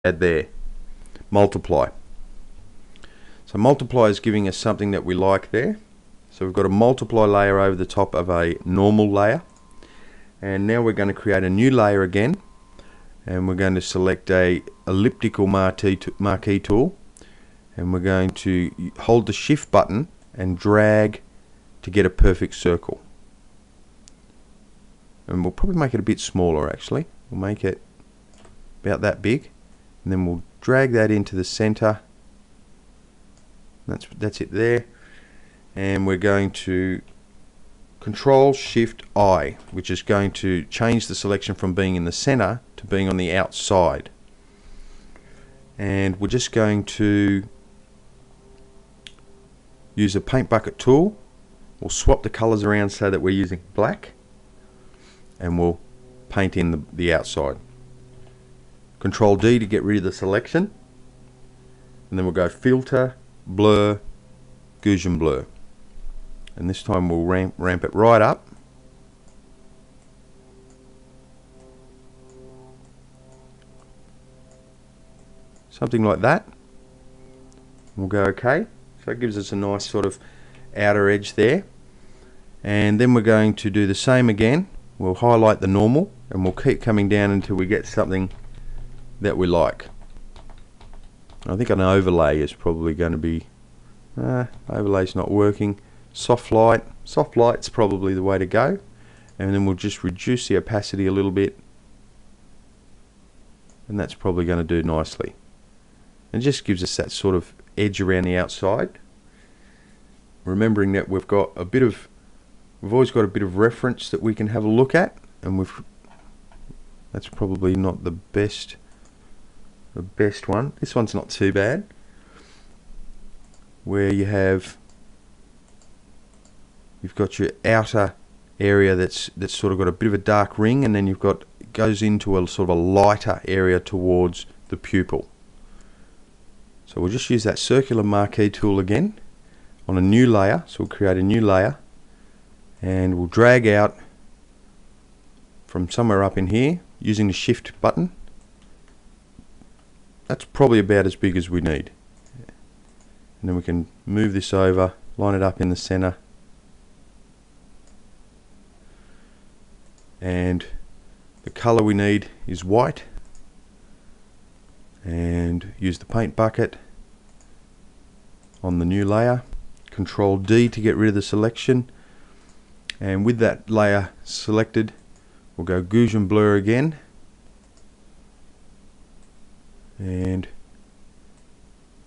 add there, multiply. So multiply is giving us something that we like there. So we've got a multiply layer over the top of a normal layer, and now we're going to create a new layer again, and we're going to select a elliptical marquee tool, and we're going to hold the shift button and drag to get a perfect circle. And we'll probably make it a bit smaller actually. We'll make it about that big, and then we'll drag that into the center. That's it there. And we're going to Control Shift I, which is going to change the selection from being in the center to being on the outside. And we're just going to use a paint bucket tool. We'll swap the colors around so that we're using black, and we'll paint in the outside. Control D to get rid of the selection, and then we'll go Filter, Blur, Gaussian Blur, and this time we'll ramp it right up. Something like that. We'll go OK. So it gives us a nice sort of outer edge there, and then we're going to do the same again. We'll highlight the normal, and we'll keep coming down until we get something that we like. I think an overlay is probably going to be overlay's not working. Soft light's probably the way to go, and then we'll just reduce the opacity a little bit, and that's probably going to do nicely. It just gives us that sort of edge around the outside, remembering that we've always got a bit of reference that we can have a look at, and that's probably not the best one. This one's not too bad, where you've got your outer area that's sort of got a bit of a dark ring, and then it goes into a sort of a lighter area towards the pupil. So we'll just use that circular marquee tool again on a new layer. So we'll create a new layer, and we'll drag out from somewhere up in here using the shift button. That's probably about as big as we need, and then we can move this over, line it up in the center, and the color we need is white, and use the paint bucket on the new layer. Control D to get rid of the selection, and with that layer selected, we'll go Gaussian Blur again, and